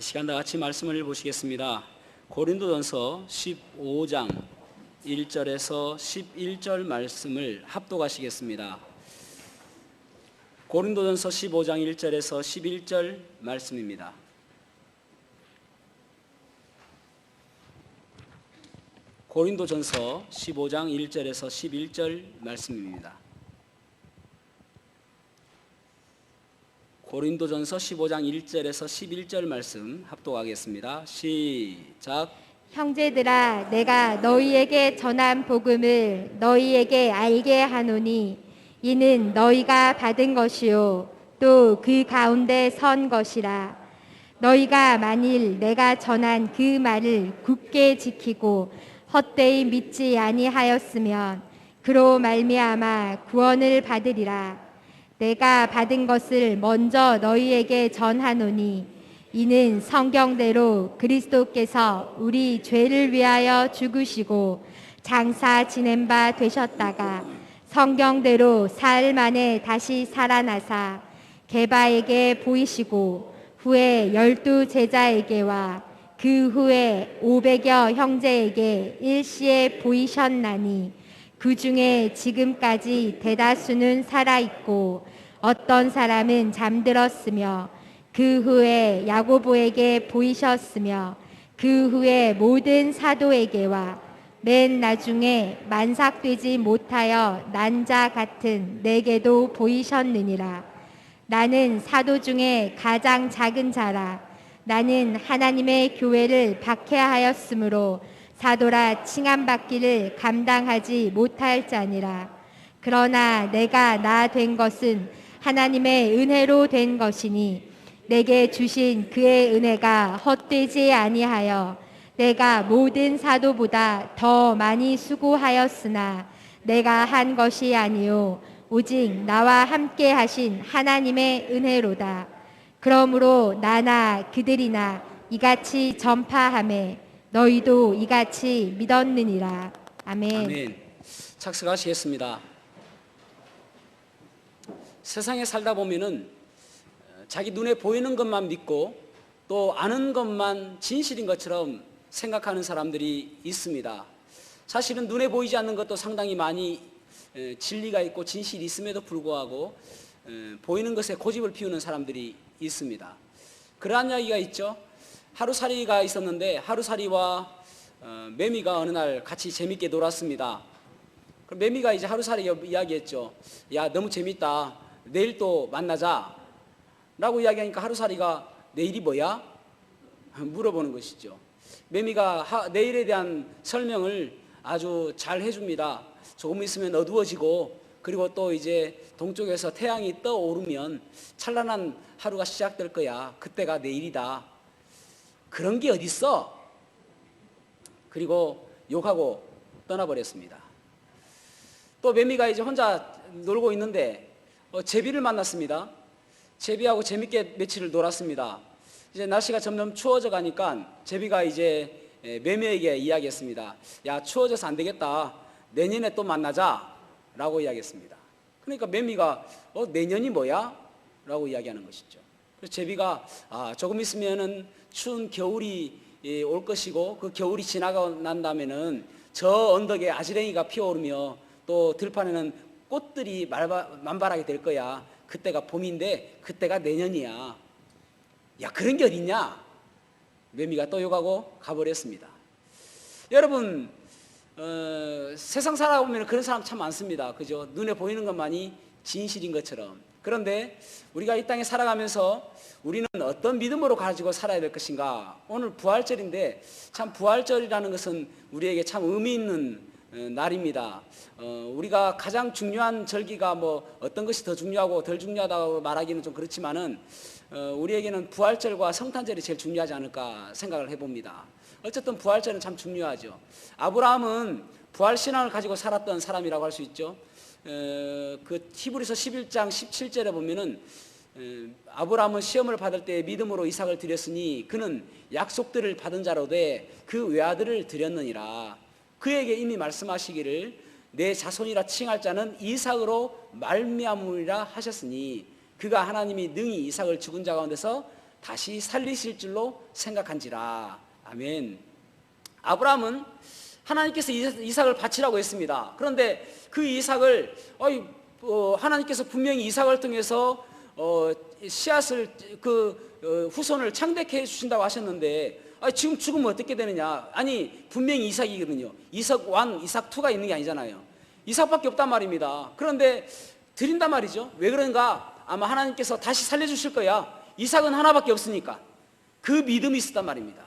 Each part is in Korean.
시간 다 같이 말씀을 보시겠습니다. 고린도전서 15장 1절에서 11절 말씀을 합독하시겠습니다. 고린도전서 15장 1절에서 11절 말씀입니다. 고린도전서 15장 1절에서 11절 말씀입니다. 고린도전서 15장 1절에서 11절 말씀 합독하겠습니다. 시작. 형제들아, 내가 너희에게 전한 복음을 너희에게 알게 하노니 이는 너희가 받은 것이요 또 그 가운데 선 것이라. 너희가 만일 내가 전한 그 말을 굳게 지키고 헛되이 믿지 아니하였으면 그로 말미암아 구원을 받으리라. 내가 받은 것을 먼저 너희에게 전하노니 이는 성경대로 그리스도께서 우리 죄를 위하여 죽으시고 장사 지낸 바 되셨다가 성경대로 사흘 만에 다시 살아나사 게바에게 보이시고 후에 12 제자에게와 그 후에 500여 형제에게 일시에 보이셨나니 그 중에 지금까지 대다수는 살아있고 어떤 사람은 잠들었으며 그 후에 야고보에게 보이셨으며 그 후에 모든 사도에게와 맨 나중에 만삭되지 못하여 난 자 같은 내게도 보이셨느니라. 나는 사도 중에 가장 작은 자라. 나는 하나님의 교회를 박해하였으므로 사도라 칭함받기를 감당하지 못할 자니라. 그러나 내가 나 된 것은 하나님의 은혜로 된 것이니 내게 주신 그의 은혜가 헛되지 아니하여 내가 모든 사도보다 더 많이 수고하였으나 내가 한 것이 아니요 오직 나와 함께 하신 하나님의 은혜로다. 그러므로 나나 그들이나 이같이 전파하매 너희도 이같이 믿었느니라. 아멘. 아멘. 착석하시겠습니다. 세상에 살다 보면은 자기 눈에 보이는 것만 믿고 또 아는 것만 진실인 것처럼 생각하는 사람들이 있습니다. 사실은 눈에 보이지 않는 것도 상당히 많이 진리가 있고 진실이 있음에도 불구하고 보이는 것에 고집을 피우는 사람들이 있습니다. 그러한 이야기가 있죠. 하루살이가 있었는데 하루살이와 매미가 어느 날 같이 재밌게 놀았습니다. 그럼 매미가 이제 하루살이가 이야기했죠. 야, 너무 재밌다. 내일 또 만나자 라고 이야기하니까 하루살이가 내일이 뭐야? 물어보는 것이죠. 매미가 내일에 대한 설명을 아주 잘 해줍니다. 조금 있으면 어두워지고 그리고 또 이제 동쪽에서 태양이 떠오르면 찬란한 하루가 시작될 거야. 그때가 내일이다. 그런 게 어딨어? 그리고 욕하고 떠나버렸습니다. 또 매미가 이제 혼자 놀고 있는데 제비를 만났습니다. 제비하고 재밌게 며칠을 놀았습니다. 이제 날씨가 점점 추워져 가니까 제비가 이제 매미에게 이야기했습니다. 야, 추워져서 안 되겠다. 내년에 또 만나자 라고 이야기했습니다. 그러니까 매미가 내년이 뭐야? 라고 이야기하는 것이죠. 그래서 제비가 조금 있으면은 추운 겨울이 올 것이고 그 겨울이 지나고 난 다음에는 저 언덕에 아지랭이가 피어오르며 또 들판에는 꽃들이 만발하게 될 거야. 그때가 봄인데 그때가 내년이야. 야, 그런 게 어딨냐? 매미가 또 욕하고 가버렸습니다. 여러분, 세상 살아보면 그런 사람 참 많습니다. 그죠? 눈에 보이는 것만이 진실인 것처럼. 그런데 우리가 이 땅에 살아가면서 우리는 어떤 믿음으로 가지고 살아야 될 것인가? 오늘 부활절인데 참 부활절이라는 것은 우리에게 참 의미 있는 날입니다. 우리가 가장 중요한 절기가 뭐 어떤 것이 더 중요하고 덜 중요하다고 말하기는 좀 그렇지만은 우리에게는 부활절과 성탄절이 제일 중요하지 않을까 생각을 해봅니다. 어쨌든 부활절은 참 중요하죠. 아브라함은 부활신앙을 가지고 살았던 사람이라고 할 수 있죠. 그 히브리서 11장 17절에 보면은 아브라함은 시험을 받을 때 믿음으로 이삭을 드렸으니 그는 약속들을 받은 자로 돼 그 외아들을 드렸느니라. 그에게 이미 말씀하시기를 내 자손이라 칭할 자는 이삭으로 말미암으리라 하셨으니 그가 하나님이 능히 이삭을 죽은 자 가운데서 다시 살리실 줄로 생각한지라. 아멘. 아브라함은 하나님께서 이삭을 바치라고 했습니다. 그런데 그 이삭을 하나님께서 분명히 이삭을 통해서 씨앗을 후손을 창대케 해주신다고 하셨는데 지금 죽으면 어떻게 되느냐? 아니 분명히 이삭이거든요. 이삭 1, 이삭 2가 있는 게 아니잖아요. 이삭밖에 없단 말입니다. 그런데 드린단 말이죠. 왜 그런가? 아마 하나님께서 다시 살려주실 거야. 이삭은 하나밖에 없으니까. 그 믿음이 있었단 말입니다.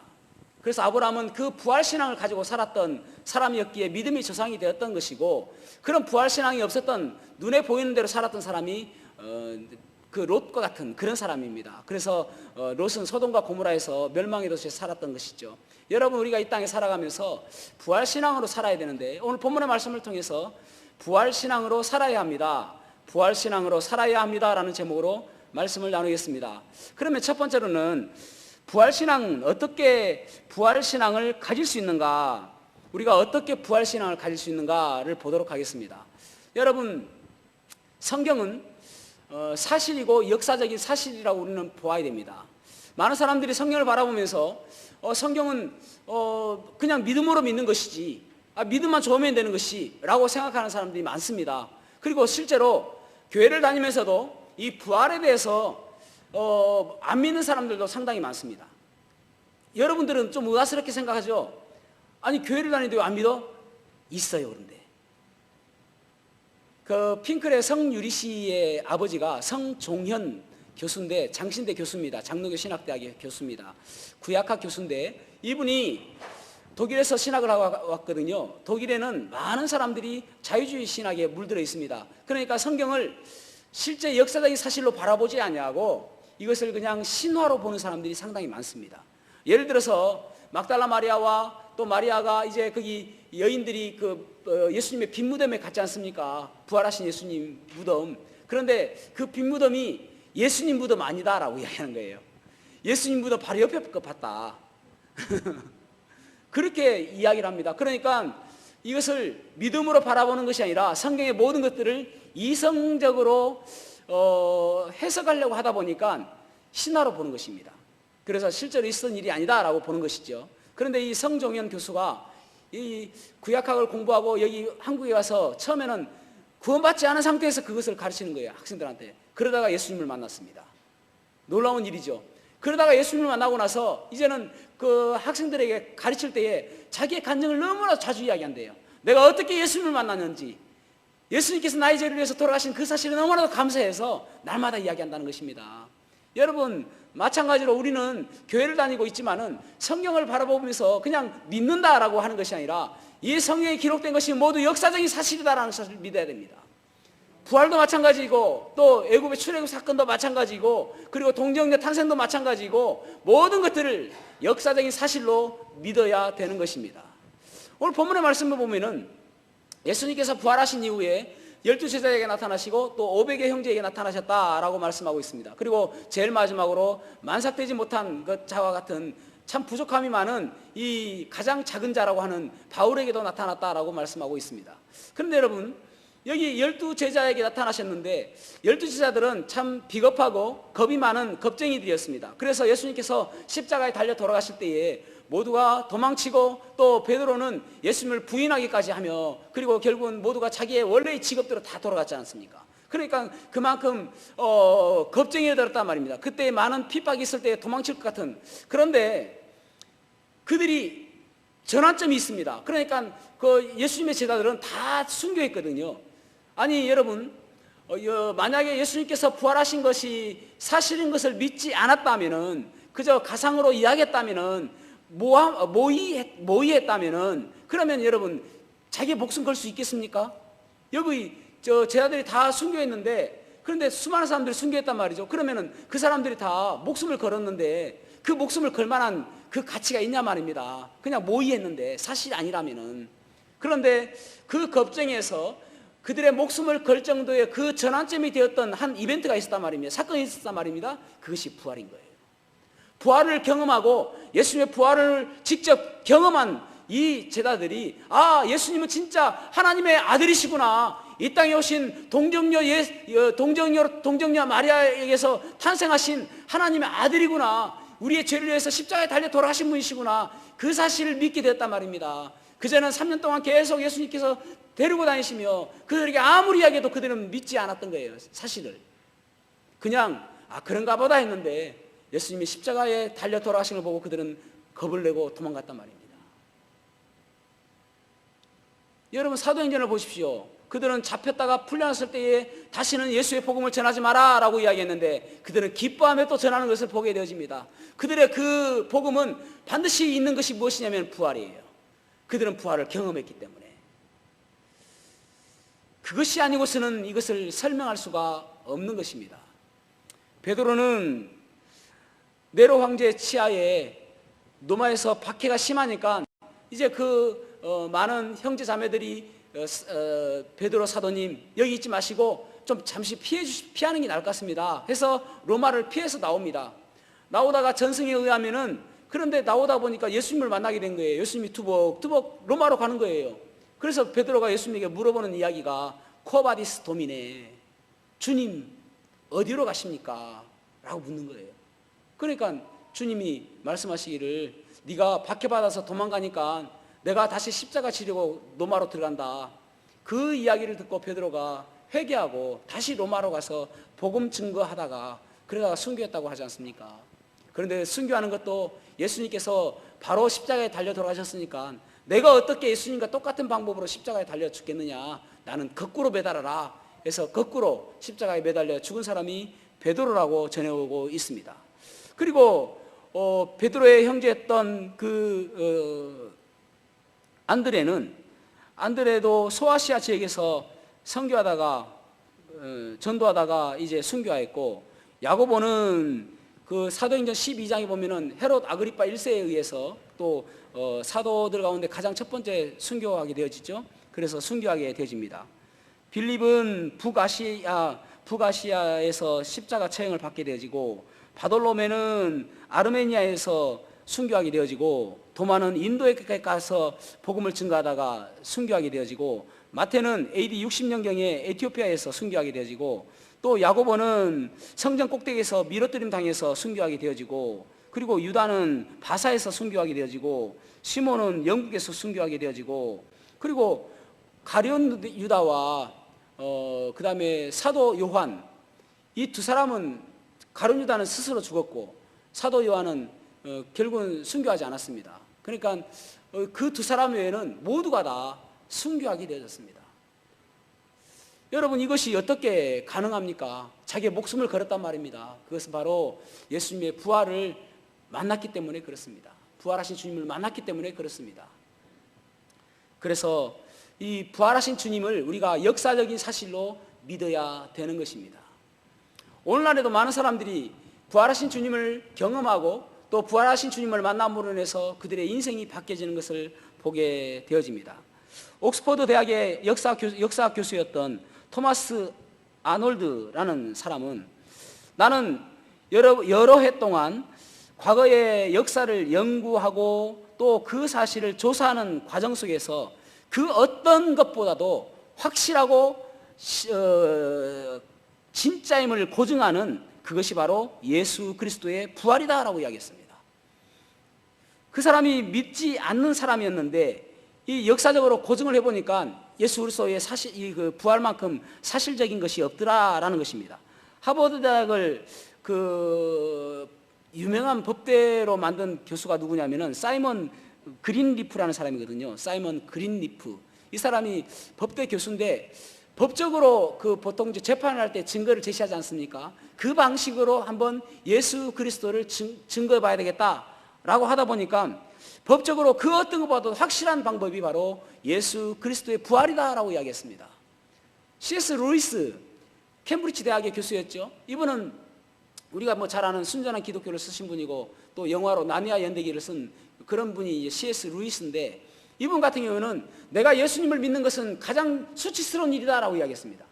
그래서 아브라함은 그 부활신앙을 가지고 살았던 사람이었기에 믿음이 조상이 되었던 것이고, 그런 부활신앙이 없었던 눈에 보이는 대로 살았던 사람이 그 롯과 같은 그런 사람입니다. 그래서 롯은 소돔과 고모라에서 멸망의 도시에 살았던 것이죠. 여러분, 우리가 이 땅에 살아가면서 부활신앙으로 살아야 되는데, 오늘 본문의 말씀을 통해서 부활신앙으로 살아야 합니다. 부활신앙으로 살아야 합니다라는 제목으로 말씀을 나누겠습니다. 그러면 첫 번째로는 부활신앙은 어떻게 부활신앙을 가질 수 있는가, 우리가 어떻게 부활신앙을 가질 수 있는가를 보도록 하겠습니다. 여러분, 성경은 사실이고 역사적인 사실이라고 우리는 보아야 됩니다. 많은 사람들이 성경을 바라보면서 성경은 그냥 믿음으로 믿는 것이지, 믿음만 좋으면 되는 것이 라고 생각하는 사람들이 많습니다. 그리고 실제로 교회를 다니면서도 이 부활에 대해서 안 믿는 사람들도 상당히 많습니다. 여러분들은 좀 의아스럽게 생각하죠? 아니 교회를 다니는데 왜 안 믿어? 있어요. 그런데 그 핑클의 성유리 씨의 아버지가 성종현 교수인데, 장신대 교수입니다. 장로교 신학대학의 교수입니다. 구약학 교수인데, 이분이 독일에서 신학을 하고 왔거든요. 독일에는 많은 사람들이 자유주의 신학에 물들어 있습니다. 그러니까 성경을 실제 역사적인 사실로 바라보지 아니하고 이것을 그냥 신화로 보는 사람들이 상당히 많습니다. 예를 들어서 막달라 마리아와 또 마리아가 이제 거기 여인들이 예수님의 빈 무덤에 갔지 않습니까? 부활하신 예수님 무덤. 그런데 그 빈 무덤이 예수님 무덤 아니다라고 이야기하는 거예요. 예수님 무덤 바로 옆에 거 봤다. 그렇게 이야기를 합니다. 그러니까 이것을 믿음으로 바라보는 것이 아니라 성경의 모든 것들을 이성적으로 해석하려고 하다 보니까 신화로 보는 것입니다. 그래서 실제로 있었던 일이 아니다라고 보는 것이죠. 그런데 이 성종현 교수가 이 구약학을 공부하고 여기 한국에 와서 처음에는 구원받지 않은 상태에서 그것을 가르치는 거예요, 학생들한테. 그러다가 예수님을 만났습니다. 놀라운 일이죠. 그러다가 예수님을 만나고 나서 이제는 그 학생들에게 가르칠 때에 자기의 간증을 너무나 자주 이야기한대요. 내가 어떻게 예수님을 만났는지, 예수님께서 나의 죄를 위해서 돌아가신 그 사실을 너무나도 감사해서 날마다 이야기한다는 것입니다. 여러분, 마찬가지로 우리는 교회를 다니고 있지만은 성경을 바라보면서 그냥 믿는다라고 하는 것이 아니라 이 성경에 기록된 것이 모두 역사적인 사실이다라는 사실을 믿어야 됩니다. 부활도 마찬가지고 또 애굽의 출애굽 사건도 마찬가지고 그리고 동정녀 탄생도 마찬가지고 모든 것들을 역사적인 사실로 믿어야 되는 것입니다. 오늘 본문의 말씀을 보면은 예수님께서 부활하신 이후에 12제자에게 나타나시고 또 500의 형제에게 나타나셨다라고 말씀하고 있습니다. 그리고 제일 마지막으로 만삭되지 못한 그 자와 같은 참 부족함이 많은 이 가장 작은 자라고 하는 바울에게도 나타났다라고 말씀하고 있습니다. 그런데 여러분, 여기 12제자에게 나타나셨는데 12제자들은 참 비겁하고 겁이 많은 겁쟁이들이었습니다. 그래서 예수님께서 십자가에 달려 돌아가실 때에 모두가 도망치고 또 베드로는 예수님을 부인하기까지 하며 그리고 결국은 모두가 자기의 원래의 직업대로 다 돌아갔지 않습니까? 그러니까 그만큼 겁쟁이가 되었단 말입니다. 그때 많은 핍박이 있을 때 도망칠 것 같은. 그런데 그들이 전환점이 있습니다. 그러니까 그 예수님의 제자들은 다 순교했거든요. 아니 여러분, 만약에 예수님께서 부활하신 것이 사실인 것을 믿지 않았다면은, 그저 가상으로 이야기했다면은, 모의했다면은, 그러면 여러분 자기 목숨 걸 수 있겠습니까? 여기 제자들이 다 순교했는데, 그런데 수많은 사람들이 순교했단 말이죠. 그러면은 그 사람들이 다 목숨을 걸었는데 그 목숨을 걸 만한 그 가치가 있냐 말입니다. 그냥 모의했는데 사실이 아니라면은. 그런데 그 겁쟁이에서 그들의 목숨을 걸 정도의 그 전환점이 되었던 한 이벤트가 있었단 말입니다. 사건이 있었단 말입니다. 그것이 부활인 거예요. 부활을 경험하고 예수님의 부활을 직접 경험한 이 제자들이, 아, 예수님은 진짜 하나님의 아들이시구나, 이 땅에 오신 동정녀 마리아에게서 탄생하신 하나님의 아들이구나, 우리의 죄를 위해서 십자가에 달려 돌아가신 분이시구나, 그 사실을 믿게 되었단 말입니다. 그전에는 3년 동안 계속 예수님께서 데리고 다니시며 그들에게 아무리 이야기해도 그들은 믿지 않았던 거예요. 사실을 그냥 그런가 보다 했는데 예수님이 십자가에 달려 돌아가신 걸 보고 그들은 겁을 내고 도망갔단 말입니다. 여러분, 사도행전을 보십시오. 그들은 잡혔다가 풀려났을 때에 다시는 예수의 복음을 전하지 마라 라고 이야기했는데 그들은 기뻐하며 또 전하는 것을 보게 되어집니다. 그들의 그 복음은 반드시 있는 것이 무엇이냐면 부활이에요. 그들은 부활을 경험했기 때문에. 그것이 아니고서는 이것을 설명할 수가 없는 것입니다. 베드로는 네로 황제 치하에 노마에서 박해가 심하니까 이제 많은 형제 자매들이 베드로 사도님 여기 있지 마시고 좀 잠시 피하는 게 나을 것 같습니다 해서 로마를 피해서 나옵니다. 나오다가 전승에 의하면은, 그런데 나오다 보니까 예수님을 만나게 된 거예요. 예수님이 투벅투벅 로마로 가는 거예요. 그래서 베드로가 예수님에게 물어보는 이야기가 코바디스 도미네, 주님 어디로 가십니까? 라고 묻는 거예요. 그러니까 주님이 말씀하시기를 네가 박해받아서 도망가니까 내가 다시 십자가 지려고 로마로 들어간다. 그 이야기를 듣고 베드로가 회개하고 다시 로마로 가서 복음 증거하다가 그러다가 순교했다고 하지 않습니까? 그런데 순교하는 것도 예수님께서 바로 십자가에 달려 돌아가셨으니까 내가 어떻게 예수님과 똑같은 방법으로 십자가에 달려 죽겠느냐, 나는 거꾸로 매달아라 해서 거꾸로 십자가에 매달려 죽은 사람이 베드로라고 전해오고 있습니다. 그리고 베드로의 형제였던 안드레도 소아시아 지역에서 선교하다가 전도하다가 이제 순교하였고, 야고보는 그 사도행전 12장에 보면은 헤롯 아그리파 1세에 의해서 또 사도들 가운데 가장 첫 번째 순교하게 되어지죠. 그래서 순교하게 되어집니다. 빌립은 북아시아에서 십자가 처형을 받게 되어지고, 바돌로메는 아르메니아에서 순교하게 되어지고, 도마는 인도에 가서 복음을 증거하다가 순교하게 되어지고, 마태는 AD 60년경에 에티오피아에서 순교하게 되어지고, 또 야고보는 성전 꼭대기에서 밀어뜨림 당해서 순교하게 되어지고, 그리고 유다는 바사에서 순교하게 되어지고, 시몬은 영국에서 순교하게 되어지고, 그리고 가룟 유다와 그 다음에 사도 요한, 이 두 사람은 가룟 유다는 스스로 죽었고 사도 요한은 결국은 순교하지 않았습니다. 그러니까 그 두 사람 외에는 모두가 다 순교하게 되어졌습니다. 여러분, 이것이 어떻게 가능합니까? 자기의 목숨을 걸었단 말입니다. 그것은 바로 예수님의 부활을 만났기 때문에 그렇습니다. 부활하신 주님을 만났기 때문에 그렇습니다. 그래서 이 부활하신 주님을 우리가 역사적인 사실로 믿어야 되는 것입니다. 오늘날에도 많은 사람들이 부활하신 주님을 경험하고 또 부활하신 주님을 만남으로 인해서 그들의 인생이 바뀌어지는 것을 보게 되어집니다. 옥스퍼드 대학의 역사학 교수였던 토마스 아놀드라는 사람은, 나는 여러 해 동안 과거의 역사를 연구하고 또 그 사실을 조사하는 과정 속에서 그 어떤 것보다도 확실하고 진짜임을 고증하는 그것이 바로 예수 그리스도의 부활이다라고 이야기했습니다. 그 사람이 믿지 않는 사람이었는데 이 역사적으로 고증을 해보니까 예수 그리스도의 그 부활만큼 사실적인 것이 없더라라는 것입니다. 하버드 대학을 유명한 법대로 만든 교수가 누구냐면은 사이먼 그린리프라는 사람이거든요. 사이먼 그린리프. 이 사람이 법대 교수인데 법적으로 보통 이제 재판을 할 때 증거를 제시하지 않습니까? 그 방식으로 한번 예수 그리스도를 증거해 봐야 되겠다라고 하다 보니까 법적으로 그 어떤 것보다도 확실한 방법이 바로 예수 그리스도의 부활이다라고 이야기했습니다. C.S. 루이스, 캠브리지 대학의 교수였죠. 이분은 우리가 잘 아는 순전한 기독교를 쓰신 분이고 또 영화로 나니아 연대기를 쓴 그런 분이 이제 C.S. 루이스인데, 이분 같은 경우는 내가 예수님을 믿는 것은 가장 수치스러운 일이다라고 이야기했습니다.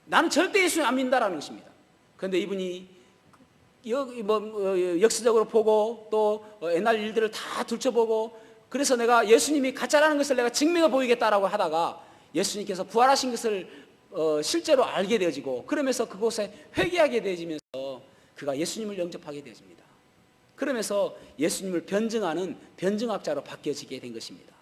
나는 절대 예수님 안 믿는다라는 것입니다. 그런데 이분이 역사적으로 보고 또 옛날 일들을 다 둘러보고, 그래서 내가 예수님이 가짜라는 것을 내가 증명해 보이겠다라고 하다가 예수님께서 부활하신 것을 실제로 알게 되어지고, 그러면서 그곳에 회개하게 되어지면서 그가 예수님을 영접하게 되어집니다. 그러면서 예수님을 변증하는 변증학자로 바뀌어지게 된 것입니다.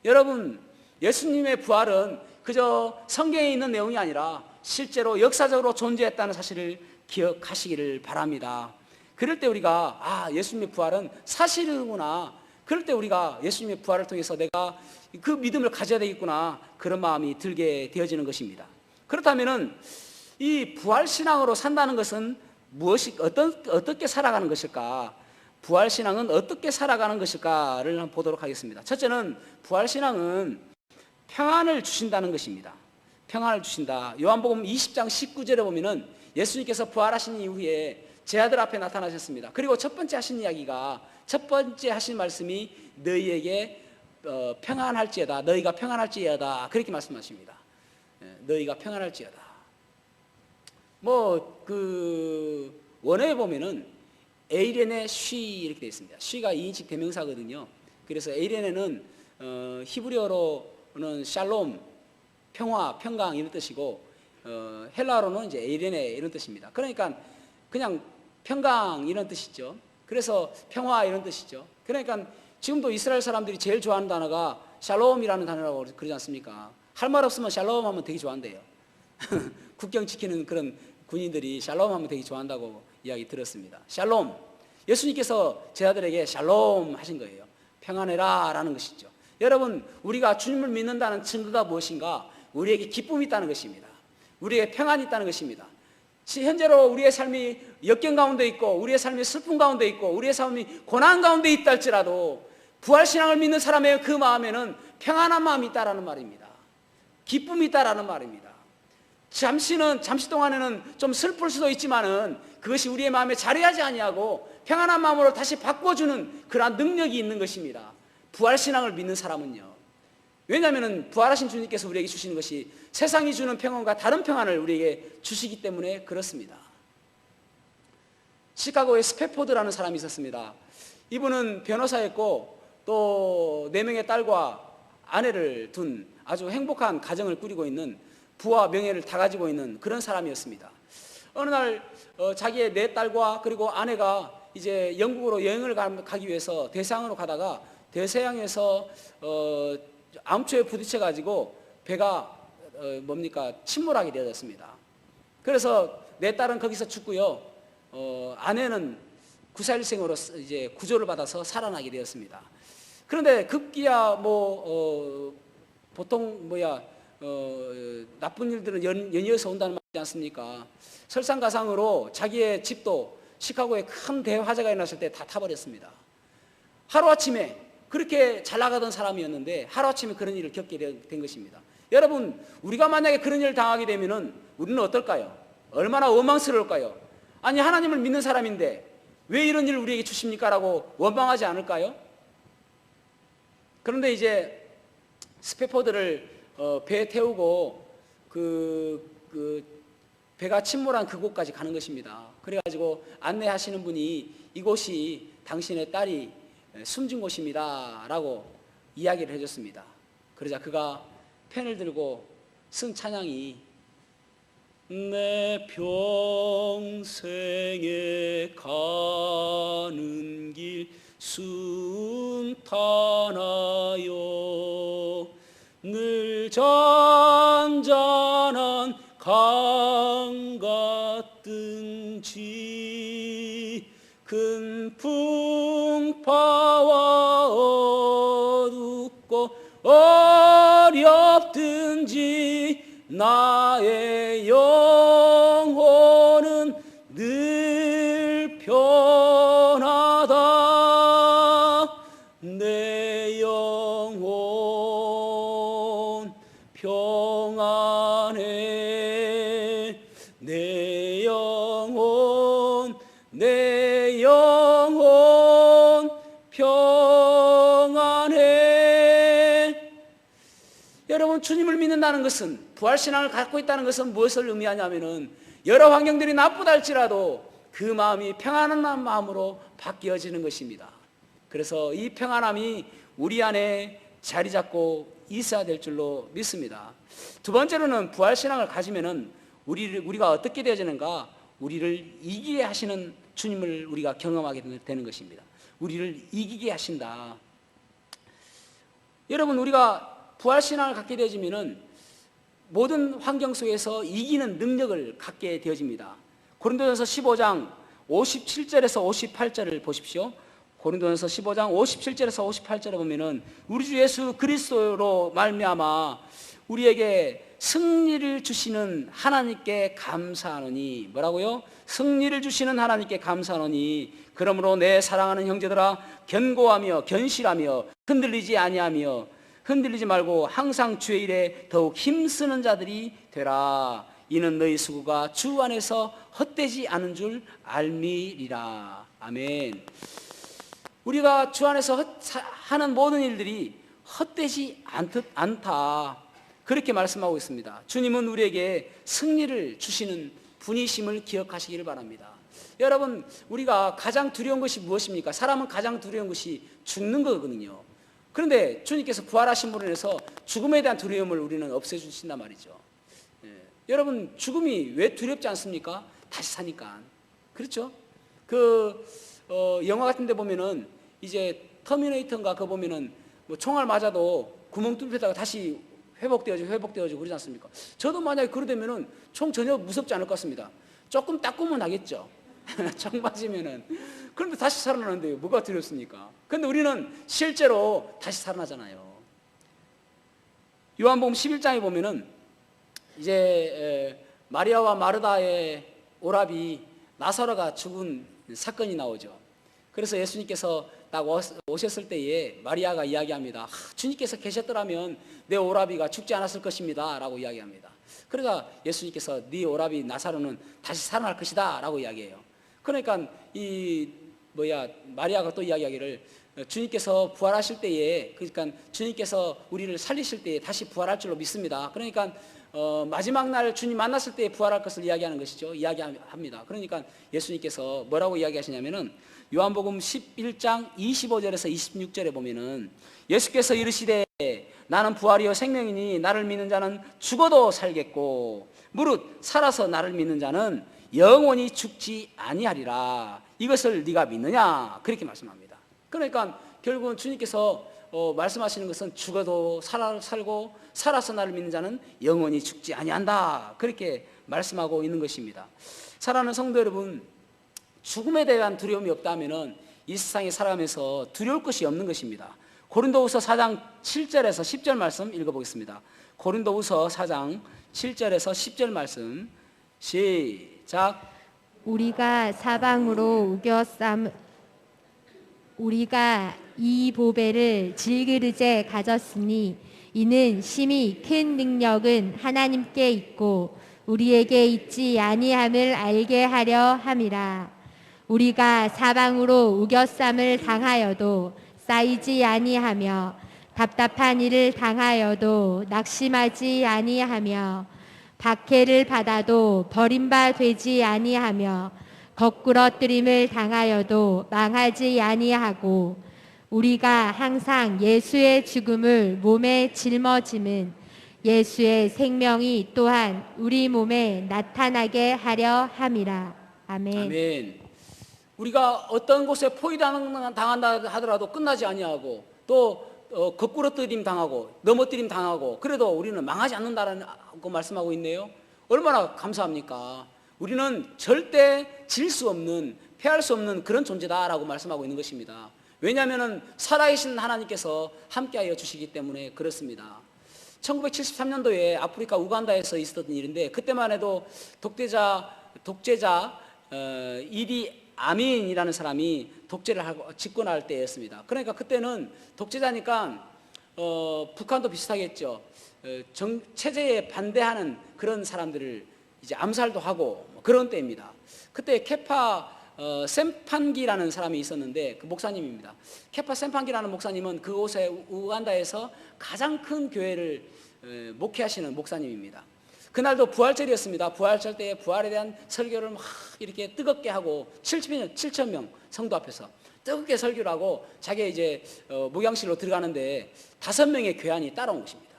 여러분, 예수님의 부활은 그저 성경에 있는 내용이 아니라 실제로 역사적으로 존재했다는 사실을 기억하시기를 바랍니다. 그럴 때 우리가 예수님의 부활은 사실이구나, 그럴 때 우리가 예수님의 부활을 통해서 내가 그 믿음을 가져야 되겠구나, 그런 마음이 들게 되어지는 것입니다. 그렇다면은 이 부활신앙으로 산다는 것은 어떻게 살아가는 것일까? 부활신앙은 어떻게 살아가는 것일까를 한번 보도록 하겠습니다. 첫째는 부활신앙은 평안을 주신다는 것입니다. 평안을 주신다. 요한복음 20장 19절에 보면은 예수님께서 부활하신 이후에 제 아들 앞에 나타나셨습니다. 그리고 첫 번째 하신 이야기가, 첫 번째 하신 말씀이 너희에게 평안할지어다, 너희가 평안할지어다, 그렇게 말씀하십니다. 너희가 평안할지어다. 원어에 보면은 에이레네 쉬 이렇게 되어 있습니다. 쉬가 2인칭 대명사거든요. 그래서 에이레네는 히브리어로는 샬롬, 평화, 평강 이런 뜻이고, 헬라어로는 이제 에이레네 이런 뜻입니다. 그러니까 그냥 평강 이런 뜻이죠. 그래서 평화 이런 뜻이죠. 그러니까 지금도 이스라엘 사람들이 제일 좋아하는 단어가 샬롬이라는 단어라고 그러지 않습니까? 할 말 없으면 샬롬 하면 되게 좋아한대요. 국경 지키는 그런 군인들이 샬롬 하면 되게 좋아한다고 이야기 들었습니다. 샬롬. 예수님께서 제 아들에게 샬롬 하신 거예요. 평안해라 라는 것이죠. 여러분, 우리가 주님을 믿는다는 증거가 무엇인가? 우리에게 기쁨이 있다는 것입니다. 우리에게 평안이 있다는 것입니다. 현재로 우리의 삶이 역경 가운데 있고, 우리의 삶이 슬픔 가운데 있고, 우리의 삶이 고난 가운데 있다 할지라도 부활신앙을 믿는 사람의 그 마음에는 평안한 마음이 있다라는 말입니다. 기쁨이 있다라는 말입니다. 잠시 동안에는 좀 슬플 수도 있지만은 그것이 우리의 마음에 자리하지 아니하고 평안한 마음으로 다시 바꿔주는 그러한 능력이 있는 것입니다. 부활신앙을 믿는 사람은요. 왜냐하면 부활하신 주님께서 우리에게 주시는 것이 세상이 주는 평안과 다른 평안을 우리에게 주시기 때문에 그렇습니다. 시카고에 스패포드라는 사람이 있었습니다. 이분은 변호사였고 또 4명의 딸과 아내를 둔 아주 행복한 가정을 꾸리고 있는, 부와 명예를 다 가지고 있는 그런 사람이었습니다. 어느 날 자기의 4딸과 그리고 아내가 이제 영국으로 여행을 가기 위해서 대서양으로 가다가 대서양에서 암초에 부딪혀 가지고 배가 침몰하게 되었습니다. 그래서 4딸은 거기서 죽고요. 아내는 구사일생으로 이제 구조를 받아서 살아나게 되었습니다. 그런데 급기야 보통 나쁜 일들은 연이어서 온다는 말이지 않습니까? 설상가상으로 자기의 집도 시카고에 큰 대화재가 일어났을 때 다 타버렸습니다. 하루아침에, 그렇게 잘 나가던 사람이었는데 하루아침에 그런 일을 겪게 된 것입니다. 여러분, 우리가 만약에 그런 일을 당하게 되면은 우리는 어떨까요? 얼마나 원망스러울까요? 아니, 하나님을 믿는 사람인데 왜 이런 일을 우리에게 주십니까? 라고 원망하지 않을까요? 그런데 이제 스패포드를 배에 태우고 배가 침몰한 그곳까지 가는 것입니다. 그래가지고 안내하시는 분이 이곳이 당신의 딸이 숨진 곳입니다 라고 이야기를 해줬습니다. 그러자 그가 펜을 들고 쓴 찬양이 내 평생에 가는 길 순탄하여 늘 잔잔한 강 같든지 큰 풍파와 어둡고 어렵든지 나의 영혼은 늘 편하다. 내 영혼 평안해. 내 영혼 평안해. 여러분, 주님을 믿는다는 것은, 부활신앙을 갖고 있다는 것은 무엇을 의미하냐면은 여러 환경들이 나쁘다 할지라도 그 마음이 평안한 마음으로 바뀌어지는 것입니다. 그래서 이 평안함이 우리 안에 자리 잡고 있어야 될 줄로 믿습니다. 두 번째로는 부활신앙을 가지면은 우리가 어떻게 되어지는가? 우리를 이기게 하시는 주님을 우리가 경험하게 되는 것입니다. 우리를 이기게 하신다. 여러분, 우리가 부활신앙을 갖게 되어지면은 모든 환경 속에서 이기는 능력을 갖게 되어집니다. 고린도전서 15장 57절에서 58절을 보십시오. 고린도전서 15장 57절에서 58절에 보면은 우리 주 예수 그리스도로 말미암아 우리에게 승리를 주시는 하나님께 감사하노니, 뭐라고요? 승리를 주시는 하나님께 감사하노니 그러므로 내 사랑하는 형제들아 견고하며 견실하며 흔들리지 말고 항상 주의 일에 더욱 힘쓰는 자들이 되라. 이는 너희 수고가 주 안에서 헛되지 않은 줄 알미리라. 아멘. 우리가 주 안에서 하는 모든 일들이 헛되지 않다. 그렇게 말씀하고 있습니다. 주님은 우리에게 승리를 주시는 분이심을 기억하시기를 바랍니다. 여러분, 우리가 가장 두려운 것이 무엇입니까? 사람은 가장 두려운 것이 죽는 거거든요. 그런데 주님께서 부활하신 분으로 인해서 죽음에 대한 두려움을 우리는 없애주신단 말이죠. 여러분, 죽음이 왜 두렵지 않습니까? 다시 사니까. 그렇죠? 영화 같은 데 보면은 이제 터미네이터인가 그거 보면은 뭐 총알 맞아도 구멍 뚫렸다가 다시 회복되어지고 그러지 않습니까? 저도 만약에 그러되면은 총 전혀 무섭지 않을 것 같습니다. 조금 따끔은 하겠죠. 총 맞으면은. 그런데 다시 살아나는데 뭐가 두렵습니까? 그런데 우리는 실제로 다시 살아나잖아요. 요한복음 11장에 보면은 이제 마리아와 마르다의 오라비 나사로가 죽은 사건이 나오죠. 그래서 예수님께서 딱 오셨을 때에 마리아가 이야기합니다. 주님께서 계셨더라면 내 오라비가 죽지 않았을 것입니다 라고 이야기합니다. 그러자 예수님께서 네 오라비 나사로는 다시 살아날 것이다 라고 이야기해요. 그러니까 마리아가 또 이야기하기를 주님께서 부활하실 때에, 그러니까 주님께서 우리를 살리실 때에 다시 부활할 줄로 믿습니다. 그러니까 마지막 날 주님 만났을 때 부활할 것을 이야기하는 것이죠. 이야기합니다. 그러니까 예수님께서 뭐라고 이야기하시냐면은 요한복음 11장 25절에서 26절에 보면은 예수께서 이르시되 나는 부활이요 생명이니 나를 믿는 자는 죽어도 살겠고 무릇 살아서 나를 믿는 자는 영원히 죽지 아니하리라. 이것을 네가 믿느냐? 그렇게 말씀합니다. 그러니까 결국은 주님께서 말씀하시는 것은 죽어도 살고 살아서 나를 믿는 자는 영원히 죽지 아니한다. 그렇게 말씀하고 있는 것입니다. 사랑하는 성도 여러분, 죽음에 대한 두려움이 없다면 이 세상에 살아가면서 두려울 것이 없는 것입니다. 고린도후서 4장 7절에서 10절 말씀 읽어보겠습니다. 고린도후서 4장 7절에서 10절 말씀 시작. 우리가 이 보배를 질그릇에 가졌으니 이는 심히 큰 능력은 하나님께 있고 우리에게 있지 아니함을 알게 하려 함이라. 우리가 사방으로 우겨쌈을 당하여도 쌓이지 아니하며 답답한 일을 당하여도 낙심하지 아니하며 박해를 받아도 버림바 되지 아니하며 거꾸러뜨림을 당하여도 망하지 아니하고 우리가 항상 예수의 죽음을 몸에 짊어짐은 예수의 생명이 또한 우리 몸에 나타나게 하려 함이라. 아멘. 아멘. 우리가 어떤 곳에 포위당한다 하더라도 끝나지 아니하고 또 거꾸러뜨림 당하고 넘어뜨림 당하고 그래도 우리는 망하지 않는다라고 말씀하고 있네요. 얼마나 감사합니까? 우리는 절대 질 수 없는, 패할 수 없는 그런 존재다라고 말씀하고 있는 것입니다. 왜냐하면 살아계신 하나님께서 함께하여 주시기 때문에 그렇습니다. 1973년도에 아프리카 우간다에서 있었던 일인데 그때만 해도 독재자 이디 아민이라는 사람이 독재를 하고 집권할 때였습니다. 그러니까 그때는 독재자니까 북한도 비슷하겠죠. 체제에 반대하는 그런 사람들을 이제 암살도 하고 그런 때입니다. 그때 케파 셈판기라는 사람이 있었는데 그 목사님입니다. 케파 셈판기라는 목사님은 그곳에 우간다에서 가장 큰 교회를 목회하시는 목사님입니다. 그날도 부활절이었습니다. 부활절 때에 부활에 대한 설교를 막 이렇게 뜨겁게 하고 7,000명 성도 앞에서 뜨겁게 설교를 하고 자기 이제 목양실로 들어가는데 5명의 괴한이 따라온 것입니다.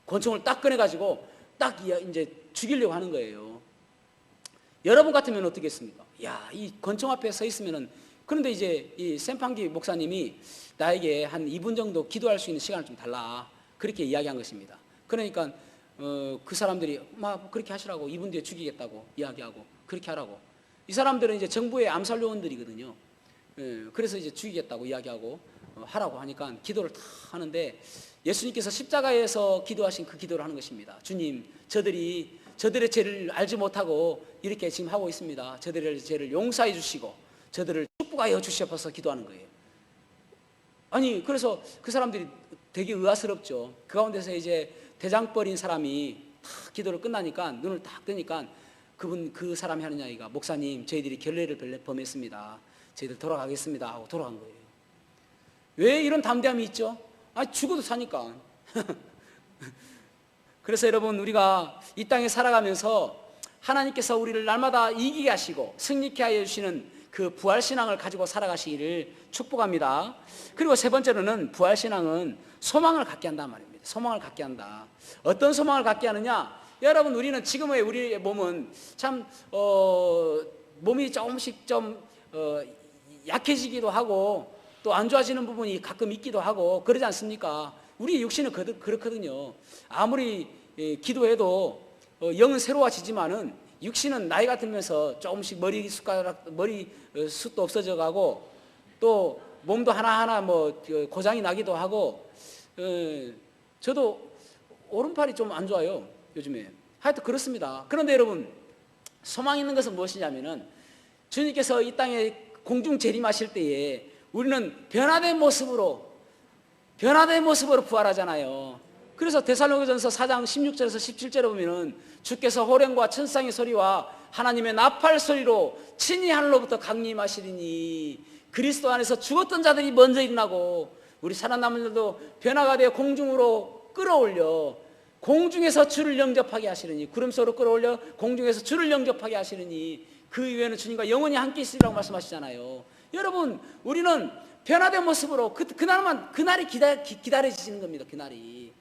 권총을 딱 꺼내가지고 딱 이제 죽이려고 하는 거예요. 여러분 같으면 어떻겠습니까? 야, 이 권총 앞에 서 있으면은, 그런데 이제 이 샘판기 목사님이 나에게 한 2분 정도 기도할 수 있는 시간을 좀 달라, 그렇게 이야기한 것입니다. 그러니까 그 사람들이 막 그렇게 하시라고, 2분 뒤에 죽이겠다고 이야기하고 그렇게 하라고. 이 사람들은 이제 정부의 암살 요원들이거든요. 그래서 이제 죽이겠다고 이야기하고 하라고 하니까 기도를 다 하는데, 예수님께서 십자가에서 기도하신 그 기도를 하는 것입니다. 주님, 저들의 죄를 알지 못하고 이렇게 지금 하고 있습니다. 저들의 죄를 용서해 주시고 저들을 축복하여 주시옵소서 기도하는 거예요. 아니, 그래서 그 사람들이 되게 의아스럽죠. 그 가운데서 이제 대장벌인 사람이 다 기도를 끝나니까, 눈을 딱 뜨니까 그 사람이 하는 이야기가, 목사님, 저희들이 결례를 범했습니다. 저희들 돌아가겠습니다 하고 돌아간 거예요. 왜 이런 담대함이 있죠? 죽어도 사니까. 그래서 여러분, 우리가 이 땅에 살아가면서 하나님께서 우리를 날마다 이기게 하시고 승리케 하여 주시는 그 부활신앙을 가지고 살아가시기를 축복합니다. 그리고 세 번째로는, 부활신앙은 소망을 갖게 한단 말입니다. 소망을 갖게 한다. 어떤 소망을 갖게 하느냐? 여러분, 우리는 지금의 우리의 몸은 참 몸이 조금씩 좀 약해지기도 하고 또 안 좋아지는 부분이 가끔 있기도 하고 그러지 않습니까? 우리 육신은 그렇거든요. 아무리 기도해도 영은 새로워지지만은 육신은 나이가 들면서 조금씩 머리 숱도 없어져 가고 또 몸도 하나하나 고장이 나기도 하고, 저도 오른팔이 좀 안 좋아요, 요즘에. 하여튼 그렇습니다. 그런데 여러분, 소망 있는 것은 무엇이냐면은, 주님께서 이 땅에 공중 재림하실 때에 우리는 변화된 모습으로 부활하잖아요. 그래서 데살로니가전서 4장 16절에서 17절에 보면은, 주께서 호령과 천상의 소리와 하나님의 나팔 소리로 친히 하늘로부터 강림하시리니 그리스도 안에서 죽었던 자들이 먼저 일어나고 우리 살아남은 자들도 변화가 되어 공중으로 끌어올려 공중에서 주를 영접하게 하시리니, 구름 속으로 끌어올려 공중에서 주를 영접하게 하시리니 그 이후에는 주님과 영원히 함께 있으리라고 말씀하시잖아요. 여러분, 우리는 변화된 모습으로 그날이 기다려지시는 겁니다. 그날이.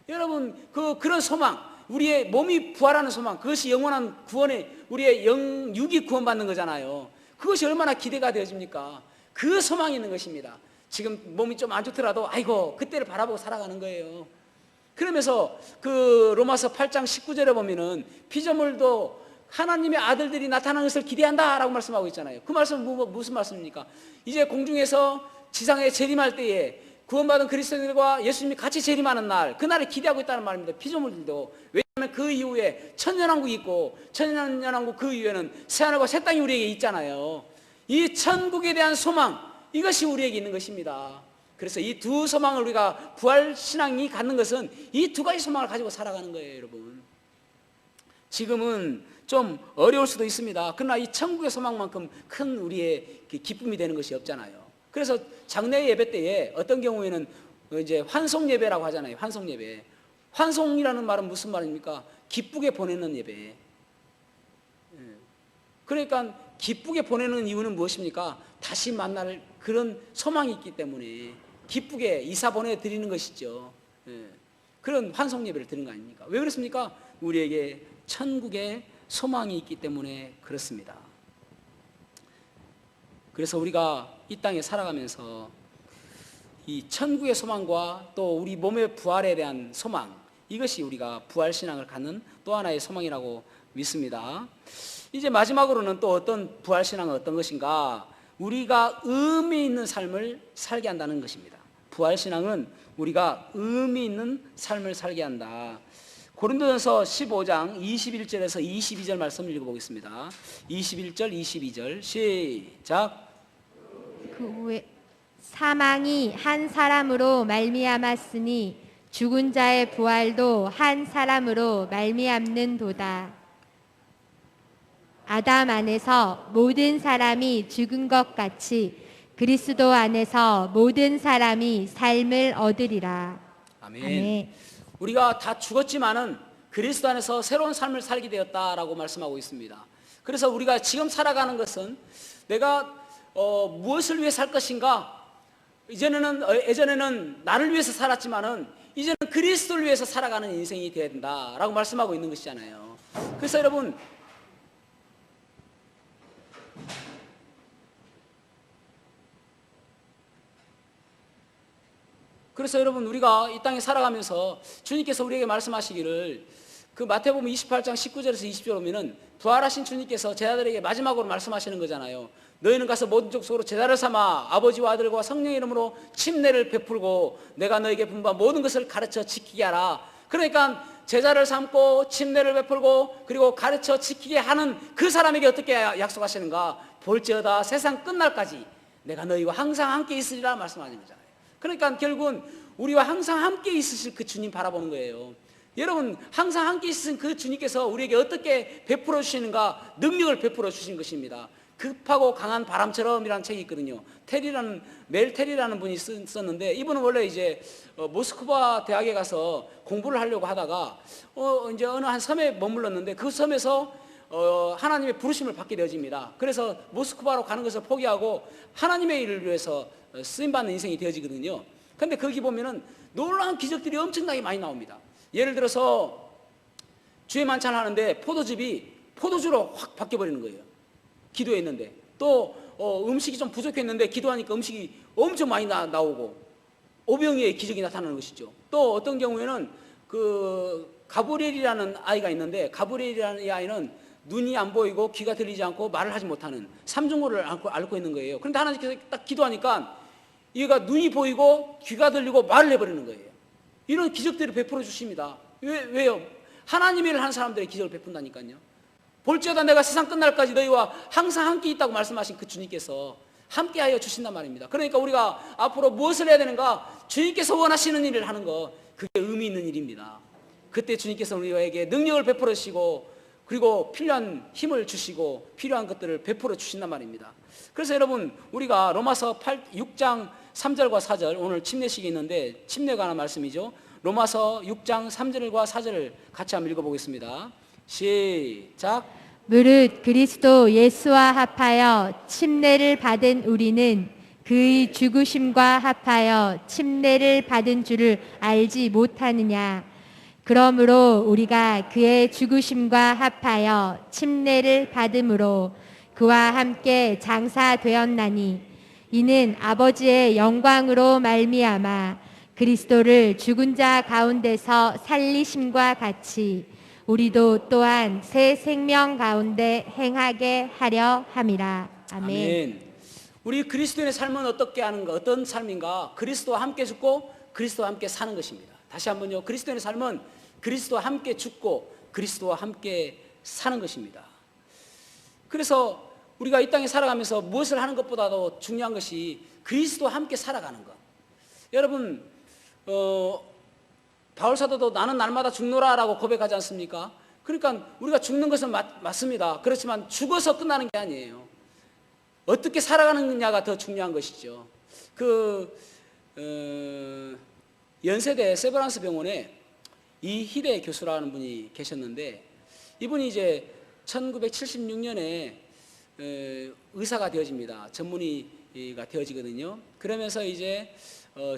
여러분, 그런 소망, 우리의 몸이 부활하는 소망, 그것이 영원한 구원의, 우리의 육이 구원받는 거잖아요. 그것이 얼마나 기대가 되어집니까? 그 소망이 있는 것입니다. 지금 몸이 좀 안 좋더라도 아이고 그때를 바라보고 살아가는 거예요. 그러면서 그 로마서 8장 19절에 보면은 피조물도 하나님의 아들들이 나타나는 것을 기대한다라고 말씀하고 있잖아요. 그 말씀은 무슨 말씀입니까? 이제 공중에서 지상에 재림할 때에 구원받은 그리스도인들과 예수님이 같이 재림하는 날, 그날을 기대하고 있다는 말입니다. 피조물들도. 왜냐하면 그 이후에 천년왕국이 있고, 천년왕국 그 이후에는 새하늘과 새 땅이 우리에게 있잖아요. 이 천국에 대한 소망, 이것이 우리에게 있는 것입니다. 그래서 이 두 소망을 우리가 부활신앙이 갖는 것은 이 두 가지 소망을 가지고 살아가는 거예요, 여러분. 지금은 좀 어려울 수도 있습니다. 그러나 이 천국의 소망만큼 큰 우리의 기쁨이 되는 것이 없잖아요. 그래서 장례 예배 때에 어떤 경우에는 이제 환송 예배라고 하잖아요. 환송 예배. 환송이라는 말은 무슨 말입니까? 기쁘게 보내는 예배. 그러니까 기쁘게 보내는 이유는 무엇입니까? 다시 만날 그런 소망이 있기 때문에 기쁘게 이사 보내드리는 것이죠. 그런 환송 예배를 드리는 거 아닙니까? 왜 그렇습니까? 우리에게 천국의 소망이 있기 때문에 그렇습니다. 그래서 우리가 이 땅에 살아가면서 이 천국의 소망과 또 우리 몸의 부활에 대한 소망, 이것이 우리가 부활신앙을 갖는 또 하나의 소망이라고 믿습니다. 이제 마지막으로는 또 어떤 부활신앙은 어떤 것인가? 우리가 의미 있는 삶을 살게 한다는 것입니다. 부활신앙은 우리가 의미 있는 삶을 살게 한다. 고린도전서 15장 21절에서 22절 말씀 읽어보겠습니다. 21절, 22절 시작. 그 후에 사망이 한 사람으로 말미암았으니 죽은 자의 부활도 한 사람으로 말미암는도다. 아담 안에서 모든 사람이 죽은 것 같이 그리스도 안에서 모든 사람이 삶을 얻으리라. 아멘. 아멘. 우리가 다 죽었지만은 그리스도 안에서 새로운 삶을 살게 되었다라고 말씀하고 있습니다. 그래서 우리가 지금 살아가는 것은 내가 무엇을 위해 살 것인가? 예전에는 나를 위해서 살았지만은 이제는 그리스도를 위해서 살아가는 인생이 되어야 된다라고 말씀하고 있는 것이잖아요. 그래서 여러분, 그래서 여러분 우리가 이 땅에 살아가면서 주님께서 우리에게 말씀하시기를 그 마태복음 28장 19절에서 20절 보면은 부활하신 주님께서 제자들에게 마지막으로 말씀하시는 거잖아요. 너희는 가서 모든 족속으로 제자를 삼아 아버지와 아들과 성령의 이름으로 침례를 베풀고 내가 너에게 분부한 모든 것을 가르쳐 지키게 하라. 그러니까 제자를 삼고 침례를 베풀고 그리고 가르쳐 지키게 하는 그 사람에게 어떻게 약속하시는가? 볼지어다 세상 끝날까지 내가 너희와 항상 함께 있으리라 말씀하는 거잖아요. 그러니까 결국은 우리와 항상 함께 있으실 그 주님 바라보는 거예요. 여러분 항상 함께 있으신 그 주님께서 우리에게 어떻게 베풀어 주시는가? 능력을 베풀어 주신 것입니다. 급하고 강한 바람처럼이라는 책이 있거든요. 멜 테리라는 분이 썼는데 이분은 원래 이제 모스크바 대학에 가서 공부를 하려고 하다가 이제 어느 한 섬에 머물렀는데 그 섬에서 하나님의 부르심을 받게 되어집니다. 그래서 모스크바로 가는 것을 포기하고 하나님의 일을 위해서 쓰임받는 인생이 되어지거든요. 근데 거기 보면은 놀라운 기적들이 엄청나게 많이 나옵니다. 예를 들어서 주의 만찬을 하는데 포도즙이 포도주로 확 바뀌어버리는 거예요. 기도했는데 또 음식이 좀 부족했는데 기도하니까 음식이 엄청 많이 나오고 오병이의 기적이 나타나는 것이죠. 또 어떤 경우에는 그 가브리엘이라는 아이가 있는데 가브리엘이라는 이 아이는 눈이 안 보이고 귀가 들리지 않고 말을 하지 못하는 삼중고를 앓고 있는 거예요. 그런데 하나님께서 딱 기도하니까 얘가 눈이 보이고 귀가 들리고 말을 해버리는 거예요. 이런 기적들을 베풀어 주십니다. 왜요? 하나님의 일을 하는 사람들의 기적을 베푼다니까요. 볼지어다 내가 세상 끝날까지 너희와 항상 함께 있다고 말씀하신 그 주님께서 함께하여 주신단 말입니다. 그러니까 우리가 앞으로 무엇을 해야 되는가? 주님께서 원하시는 일을 하는 거, 그게 의미 있는 일입니다. 그때 주님께서 우리에게 능력을 베풀어 주시고 그리고 필요한 힘을 주시고 필요한 것들을 베풀어 주신단 말입니다. 그래서 여러분 우리가 로마서 6장 3절과 4절 오늘 침례식이 있는데 침례가 하는 말씀이죠. 로마서 6장 3절과 4절을 같이 한번 읽어보겠습니다. 시작. 무릇 그리스도 예수와 합하여 침례를 받은 우리는 그의 죽으심과 합하여 침례를 받은 줄을 알지 못하느냐. 그러므로 우리가 그의 죽으심과 합하여 침례를 받음으로 그와 함께 장사되었나니 이는 아버지의 영광으로 말미암아 그리스도를 죽은 자 가운데서 살리심과 같이 우리도 또한 새 생명 가운데 행하게 하려 함이라. 아멘. 아멘. 우리 그리스도인의 삶은 어떻게 하는가? 어떤 삶인가? 그리스도와 함께 죽고 그리스도와 함께 사는 것입니다. 다시 한번요. 그리스도인의 삶은 그리스도와 함께 죽고 그리스도와 함께 사는 것입니다. 그래서 우리가 이 땅에 살아가면서 무엇을 하는 것보다도 중요한 것이 그리스도와 함께 살아가는 것. 여러분 바울 사도도 나는 날마다 죽노라라고 고백하지 않습니까? 그러니까 우리가 죽는 것은 맞습니다. 그렇지만 죽어서 끝나는 게 아니에요. 어떻게 살아가느냐가 더 중요한 것이죠. 연세대 세브란스 병원에 이희대 교수라는 분이 계셨는데 이분이 이제 1976년에 의사가 되어집니다. 전문의가 되어지거든요. 그러면서 이제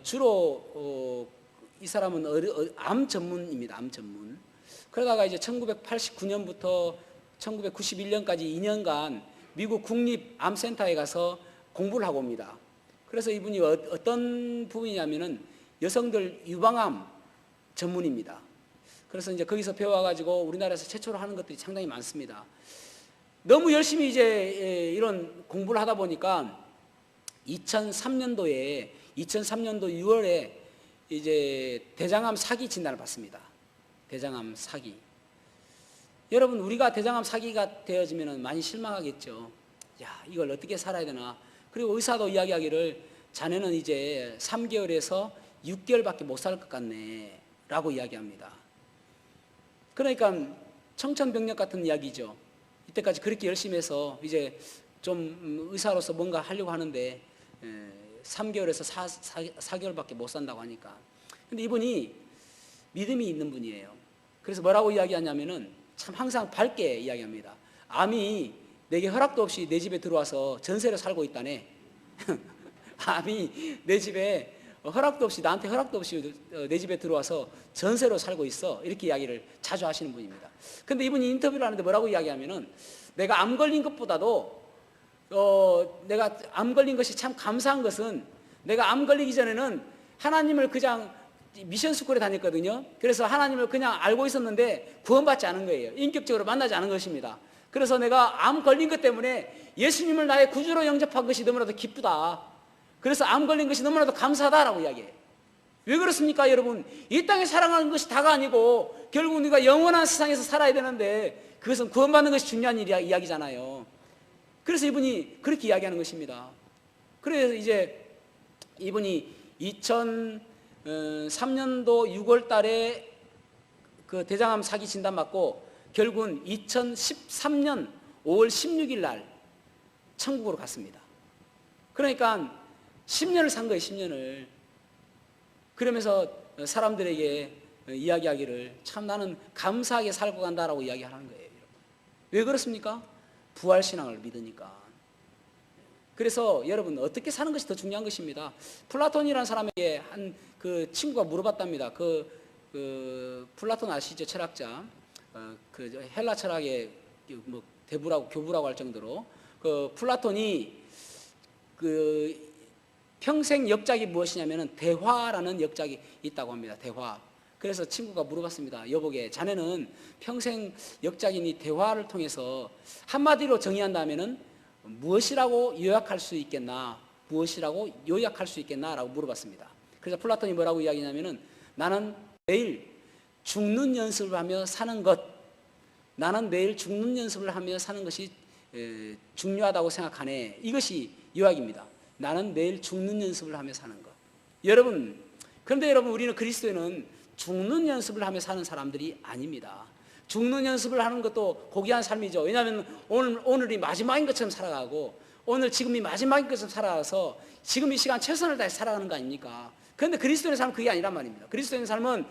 주로 이 사람은 암 전문입니다. 암 전문. 그러다가 이제 1989년부터 1991년까지 2년간 미국 국립암센터에 가서 공부를 하고 옵니다. 그래서 이분이 어떤 부분이냐면은 여성들 유방암 전문입니다. 그래서 이제 거기서 배워가지고 우리나라에서 최초로 하는 것들이 상당히 많습니다. 너무 열심히 이제 이런 공부를 하다 보니까 2003년도 6월에 이제 대장암 사기 진단을 받습니다. 대장암 사기. 여러분 우리가 대장암 사기가 되어지면 많이 실망하겠죠. 야, 이걸 어떻게 살아야 되나. 그리고 의사도 이야기하기를 자네는 이제 3개월에서 6개월밖에 못 살 것 같네 라고 이야기합니다. 그러니까 청천벽력 같은 이야기죠. 이때까지 그렇게 열심히 해서 이제 좀 의사로서 뭔가 하려고 하는데 3개월에서 4개월밖에 못 산다고 하니까. 근데 이분이 믿음이 있는 분이에요. 그래서 뭐라고 이야기하냐면은 참 항상 밝게 이야기합니다. 암이 내게 허락도 없이 내 집에 들어와서 전세로 살고 있다네. 암이 내 집에 허락도 없이, 나한테 허락도 없이 내 집에 들어와서 전세로 살고 있어. 이렇게 이야기를 자주 하시는 분입니다. 근데 이분이 인터뷰를 하는데 뭐라고 이야기하면은 내가 암 걸린 것보다도 내가 암 걸린 것이 참 감사한 것은 내가 암 걸리기 전에는 하나님을 그냥 미션 스쿨에 다녔거든요. 그래서 하나님을 그냥 알고 있었는데 구원받지 않은 거예요. 인격적으로 만나지 않은 것입니다. 그래서 내가 암 걸린 것 때문에 예수님을 나의 구주로 영접한 것이 너무나도 기쁘다. 그래서 암 걸린 것이 너무나도 감사하다라고 이야기해요. 왜 그렇습니까, 여러분? 이 땅에 살아가는 것이 다가 아니고 결국 우리가 영원한 세상에서 살아야 되는데 그것은 구원받는 것이 중요한 이야기잖아요. 그래서 이분이 그렇게 이야기하는 것입니다. 그래서 이제 이분이 2003년도 6월 달에 그 대장암 사기 진단 받고 결국은 2013년 5월 16일 날 천국으로 갔습니다. 그러니까 10년을 산 거예요, 10년을. 그러면서 사람들에게 이야기하기를 참 나는 감사하게 살고 간다라고 이야기하는 거예요. 왜 그렇습니까? 부활신앙을 믿으니까. 그래서 여러분 어떻게 사는 것이 더 중요한 것입니다. 플라톤이라는 사람에게 한 그 친구가 물어봤답니다. 그 플라톤 아시죠? 철학자. 그 헬라 철학의 뭐 대부라고 교부라고 할 정도로 그 플라톤이 그 평생 역작이 무엇이냐면은 대화라는 역작이 있다고 합니다. 대화. 그래서 친구가 물어봤습니다. 여보게, 자네는 평생 역작이니 대화를 통해서 한마디로 정의한다면은 무엇이라고 요약할 수 있겠나? 무엇이라고 요약할 수 있겠나? 라고 물어봤습니다. 그래서 플라톤이 뭐라고 이야기냐면은 나는 매일 죽는 연습을 하며 사는 것, 나는 매일 죽는 연습을 하며 사는 것이 중요하다고 생각하네. 이것이 요약입니다. 나는 매일 죽는 연습을 하며 사는 것. 여러분, 그런데 여러분 우리는 그리스도인은 죽는 연습을 하며 사는 사람들이 아닙니다. 죽는 연습을 하는 것도 고귀한 삶이죠. 왜냐하면 오늘이 마지막인 것처럼 살아가고 오늘 지금이 마지막인 것처럼 살아가서 지금 이 시간 최선을 다해 살아가는 거 아닙니까? 그런데 그리스도인의 삶은 그게 아니란 말입니다. 그리스도인의 삶은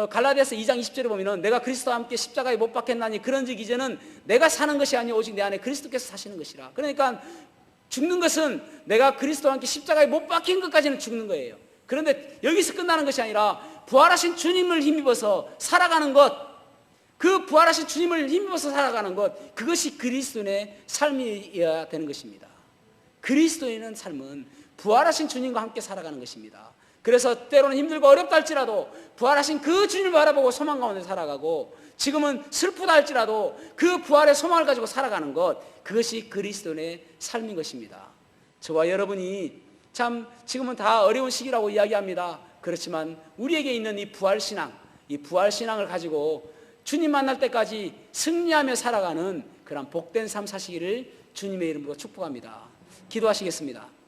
갈라디아서 2장 20절에 보면은 내가 그리스도와 함께 십자가에 못 박혔나니 그런즉 이제는 내가 사는 것이 아니오 오직 내 안에 그리스도께서 사시는 것이라. 그러니까 죽는 것은 내가 그리스도와 함께 십자가에 못 박힌 것까지는 죽는 거예요. 그런데 여기서 끝나는 것이 아니라 부활하신 주님을 힘입어서 살아가는 것, 그 부활하신 주님을 힘입어서 살아가는 것, 그것이 그리스도인의 삶이어야 되는 것입니다. 그리스도인의 삶은 부활하신 주님과 함께 살아가는 것입니다. 그래서 때로는 힘들고 어렵다 할지라도 부활하신 그 주님을 바라보고 소망 가운데 살아가고 지금은 슬프다 할지라도 그 부활의 소망을 가지고 살아가는 것, 그것이 그리스도인의 삶인 것입니다. 저와 여러분이 참 지금은 다 어려운 시기라고 이야기합니다. 그렇지만 우리에게 있는 이 부활신앙을 가지고 주님 만날 때까지 승리하며 살아가는 그런 복된 삶 사시기를 주님의 이름으로 축복합니다. 기도하시겠습니다.